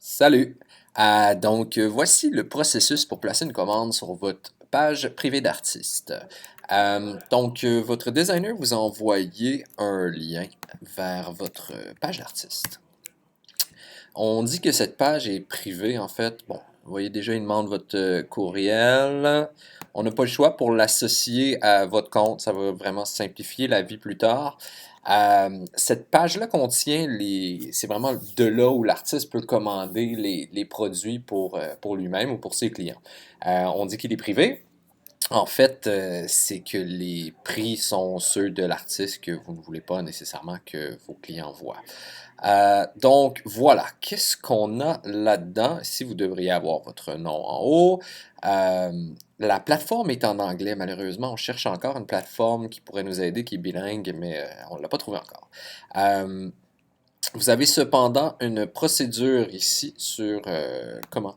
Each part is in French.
Salut! Voici le processus pour placer une commande sur votre page privée d'artiste. Votre designer vous a envoyé un lien vers votre page d'artiste. On dit que cette page est privée, en fait. Bon, vous voyez déjà, il demande votre courriel. On n'a pas le choix pour l'associer à votre compte. Ça va vraiment simplifier la vie plus tard. Cette page-là contient c'est vraiment de là où l'artiste peut commander les produits pour lui-même ou pour ses clients. On dit qu'il est privé. En fait, c'est que les prix sont ceux de l'artiste que vous ne voulez pas nécessairement que vos clients voient. Donc voilà, qu'est-ce qu'on a là-dedans? Ici, vous devriez avoir votre nom en haut. Euh, la plateforme est en anglais, malheureusement. On cherche encore une plateforme qui pourrait nous aider, qui est bilingue, mais on ne l'a pas trouvé encore. Euh, Vous avez cependant une procédure ici sur comment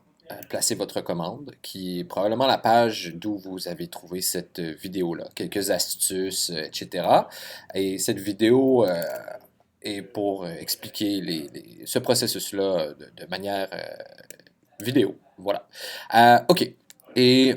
placer votre commande, qui est probablement la page d'où vous avez trouvé cette vidéo-là. Quelques astuces, etc. Et cette vidéo est pour expliquer ce processus-là de manière vidéo. Voilà. OK. Et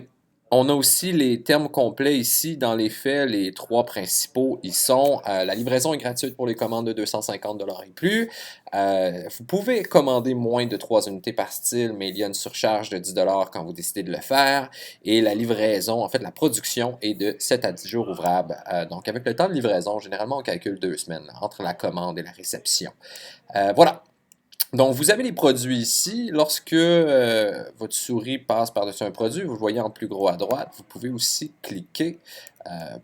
on a aussi les termes complets ici. Dans les faits, les trois principaux, ils sont la livraison est gratuite pour les commandes de 250 $ et plus. Vous pouvez commander moins de 3 unités par style, mais il y a une surcharge de 10 $ quand vous décidez de le faire. Et la livraison, en fait, la production est de 7 à 10 jours ouvrables. Donc, avec le temps de livraison, généralement, on calcule 2 semaines entre la commande et la réception. Voilà. Donc, vous avez les produits ici. Lorsque votre souris passe par-dessus un produit, vous le voyez en plus gros à droite. Vous pouvez aussi cliquer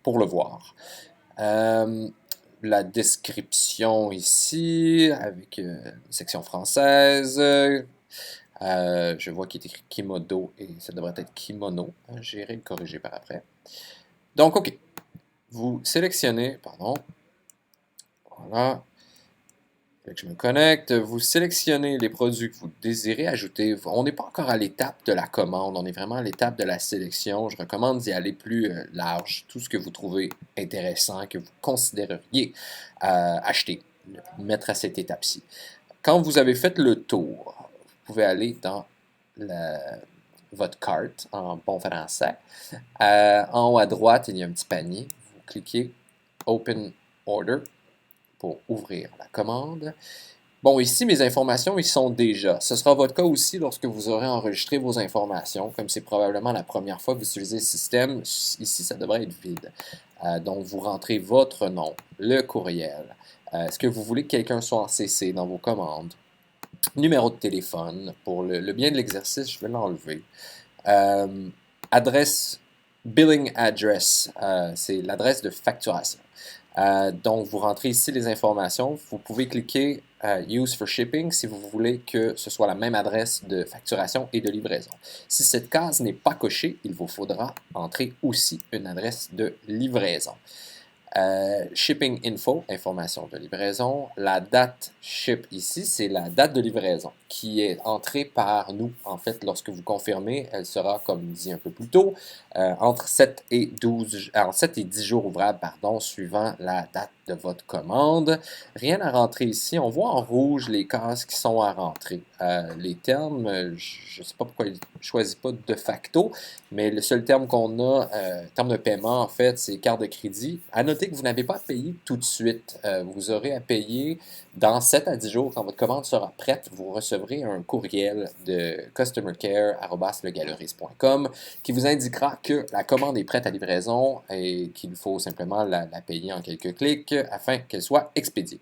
pour le voir. Euh, la description ici, avec une section française. Je vois qu'il est écrit Kimodo et ça devrait être Kimono. J'irai le corriger par après. Donc, OK. Vous sélectionnez, pardon. Voilà. Fait que je me connecte, vous sélectionnez les produits que vous désirez ajouter. On n'est pas encore à l'étape de la commande, on est vraiment à l'étape de la sélection. Je recommande d'y aller plus large. Tout ce que vous trouvez intéressant, que vous considéreriez acheter, mettre à cette étape-ci. Quand vous avez fait le tour, vous pouvez aller dans votre carte en bon français. En haut à droite, il y a un petit panier. Vous cliquez Open Order pour ouvrir la commande. Bon, ici, mes informations, ils sont déjà. Ce sera votre cas aussi lorsque vous aurez enregistré vos informations. Comme c'est probablement la première fois que vous utilisez le système, ici, ça devrait être vide. Donc, vous rentrez votre nom, le courriel. Est-ce que vous voulez que quelqu'un soit en CC dans vos commandes? Numéro de téléphone. Pour le bien de l'exercice, je vais l'enlever. Adresse, billing address, c'est l'adresse de facturation. Donc, vous rentrez ici les informations. Vous pouvez cliquer Use for Shipping si vous voulez que ce soit la même adresse de facturation et de livraison. Si cette case n'est pas cochée, il vous faudra entrer aussi une adresse de livraison. Shipping info, information de livraison. La date ship ici, c'est la date de livraison qui est entrée par nous. En fait, lorsque vous confirmez, elle sera, comme dit un peu plus tôt, entre 7 et 7 et 10 jours ouvrables, pardon, suivant la date de votre commande. Rien à rentrer ici. On voit en rouge les cases qui sont à rentrer. Les termes, je ne sais pas pourquoi ils ne choisissent pas de facto, mais le seul terme qu'on a, terme de paiement, en fait, c'est carte de crédit. À noter que vous n'avez pas à payer tout de suite. Vous aurez à payer dans 7 à 10 jours. Quand votre commande sera prête, vous recevrez un courriel de customercare@legaleries.com qui vous indiquera que la commande est prête à livraison et qu'il faut simplement la payer en quelques clics afin qu'elle soit expédiée.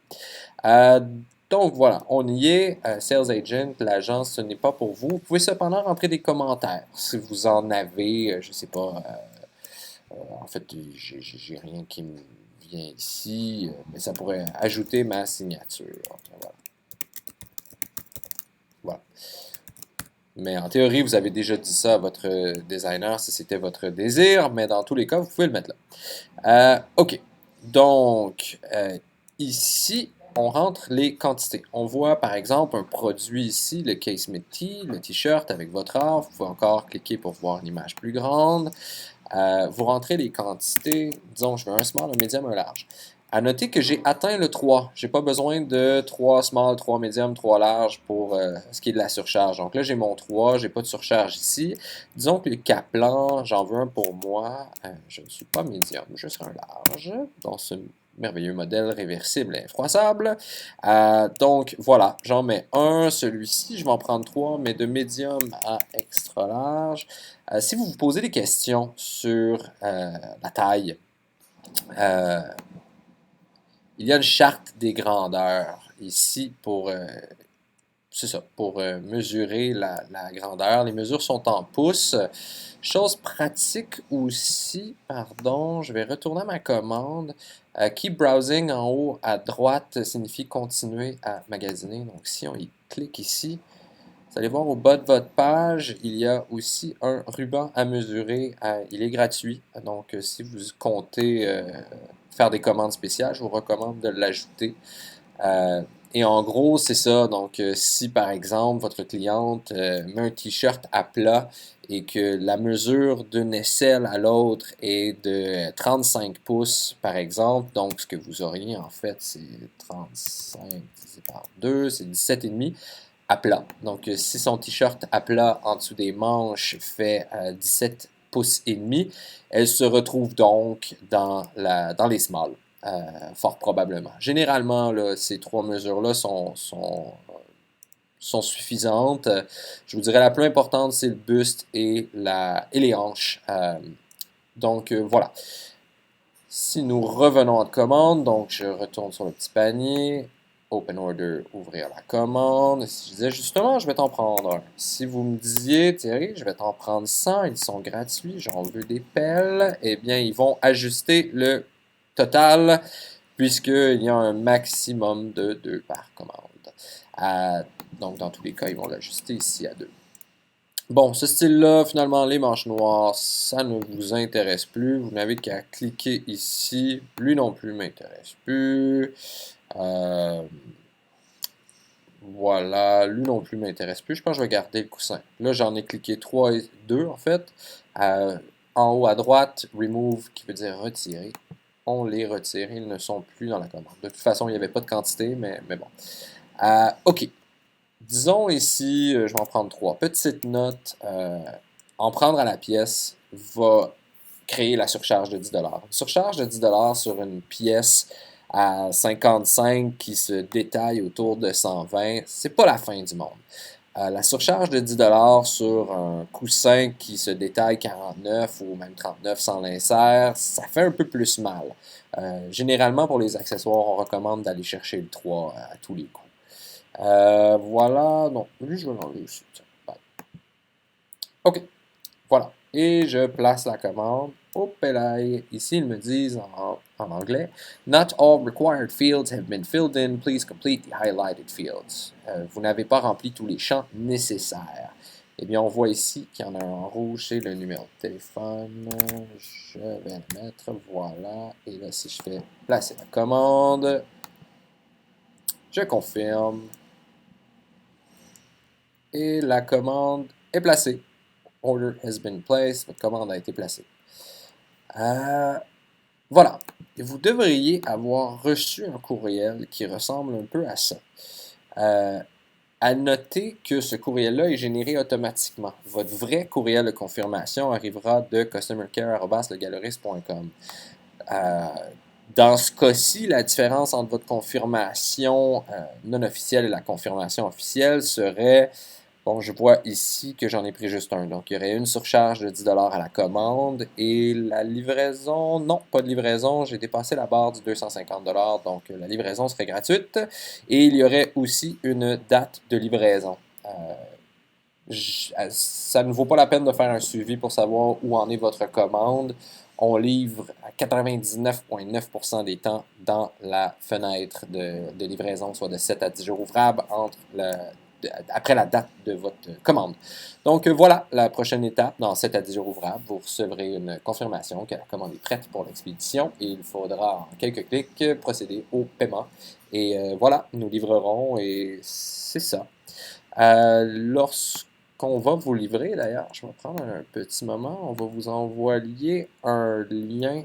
Euh, donc voilà, on y est. Sales Agent, l'agence, ce n'est pas pour vous. Vous pouvez cependant rentrer des commentaires si vous en avez, je ne sais pas. En fait, j'ai rien qui me vient ici, mais ça pourrait ajouter ma signature. Voilà. Voilà. Mais en théorie, vous avez déjà dit ça à votre designer si c'était votre désir, mais dans tous les cas, vous pouvez le mettre là. OK. Donc, ici, on rentre les quantités. On voit par exemple un produit ici, le Case Tee, le t-shirt avec votre art. Vous pouvez encore cliquer pour voir une image plus grande. Vous rentrez les quantités. Disons, je veux un small, un medium, un large. À noter que j'ai atteint le 3. J'ai pas besoin de 3 small, 3 medium, 3 large pour ce qui est de la surcharge. Donc là, j'ai mon 3, j'ai pas de surcharge ici. Disons que le Kaplan, j'en veux un pour moi. Je ne suis pas medium, je serai un large dans ce merveilleux modèle réversible et infroissable. Donc voilà, j'en mets un. Celui-ci, je vais en prendre 3, mais de medium à extra large. Si vous vous posez des questions sur la taille, il y a une charte des grandeurs ici pour, c'est ça, pour mesurer la grandeur. Les mesures sont en pouces. Chose pratique aussi, pardon, je vais retourner à ma commande. Keep browsing en haut à droite signifie continuer à magasiner. Donc si on y clique ici, vous allez voir au bas de votre page, il y a aussi un ruban à mesurer. Il est gratuit. Donc si vous comptez faire des commandes spéciales, je vous recommande de l'ajouter. Et en gros, c'est ça. Donc, si par exemple, votre cliente met un t-shirt à plat et que la mesure d'une aisselle à l'autre est de 35 pouces, par exemple, donc ce que vous auriez en fait, c'est 35 divisé par 2, c'est 17,5 à plat. Donc, si son t-shirt à plat en dessous des manches fait 17 pouces et demi, elle se retrouve donc dans les smalls. Fort probablement. Généralement, là, ces trois mesures-là sont suffisantes. Je vous dirais la plus importante, c'est le buste et les hanches. Donc voilà. Si nous revenons en commande, donc je retourne sur le petit panier, Open Order, ouvrir la commande. Si je disais justement, je vais t'en prendre un. Si vous me disiez, Thierry, je vais t'en prendre 100, ils sont gratuits, j'en veux des pelles, eh bien, ils vont ajuster le total puisqu'il y a un maximum de 2 par commande. Donc, dans tous les cas, ils vont l'ajuster ici à 2. Bon, ce style-là, finalement, les manches noires, ça ne vous intéresse plus. Vous n'avez qu'à cliquer ici. Lui non plus m'intéresse plus. Voilà, lui non plus m'intéresse plus. Je pense que je vais garder le coussin. Là, j'en ai cliqué 3 et 2, en fait. En haut à droite, remove, qui veut dire retirer. On les retire, ils ne sont plus dans la commande. De toute façon, il n'y avait pas de quantité, mais bon. OK. Disons ici, je vais en prendre 3. Petite note, en prendre à la pièce va créer la surcharge de 10 $. Une surcharge de 10 $ sur une pièce à 55 qui se détaille autour de 120, c'est pas la fin du monde. La surcharge de 10 $ sur un coussin qui se détaille 49 ou même 39 sans l'insert, ça fait un peu plus mal. Généralement, pour les accessoires, on recommande d'aller chercher le 3 à tous les coups. Voilà, non, lui je vais l'enlever aussi. OK, voilà. Et je place la commande. Hop là, ici ils me disent en anglais, Not all required fields have been filled in. Please complete the highlighted fields. Vous n'avez pas rempli tous les champs nécessaires. Eh bien, on voit ici qu'il y en a un en rouge, c'est le numéro de téléphone. Je vais le mettre, voilà. Et là, si je fais placer la commande, je confirme. Et la commande est placée. Order has been placed. Votre commande a été placée. Voilà. Et vous devriez avoir reçu un courriel qui ressemble un peu à ça. À noter que ce courriel-là est généré automatiquement. Votre vrai courriel de confirmation arrivera de customercare@legalorist.com. Dans ce cas-ci, la différence entre votre confirmation non officielle et la confirmation officielle serait, bon, je vois ici que j'en ai pris juste un. Donc, il y aurait une surcharge de 10 $ à la commande et la livraison, non, pas de livraison. J'ai dépassé la barre du 250 $, donc la livraison serait gratuite. Et il y aurait aussi une date de livraison. Ça ne vaut pas la peine de faire un suivi pour savoir où en est votre commande. On livre à 99,9% des temps dans la fenêtre de livraison, soit de 7 à 10 jours ouvrables après la date de votre commande. Donc voilà la prochaine étape. Dans 7 à 10 jours ouvrables, vous recevrez une confirmation que la commande est prête pour l'expédition et il faudra en quelques clics procéder au paiement. Et voilà, nous livrerons et c'est ça. Lorsqu'on va vous livrer, d'ailleurs, je vais prendre un petit moment, on va vous envoyer un lien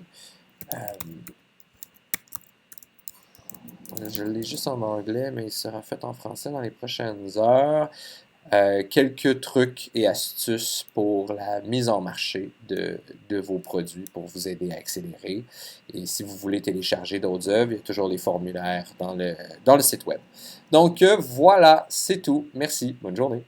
Je l'ai juste en anglais, mais il sera fait en français dans les prochaines heures. Quelques trucs et astuces pour la mise en marché de vos produits pour vous aider à accélérer. Et si vous voulez télécharger d'autres œuvres, il y a toujours les formulaires dans le site web. Donc voilà, c'est tout. Merci. Bonne journée.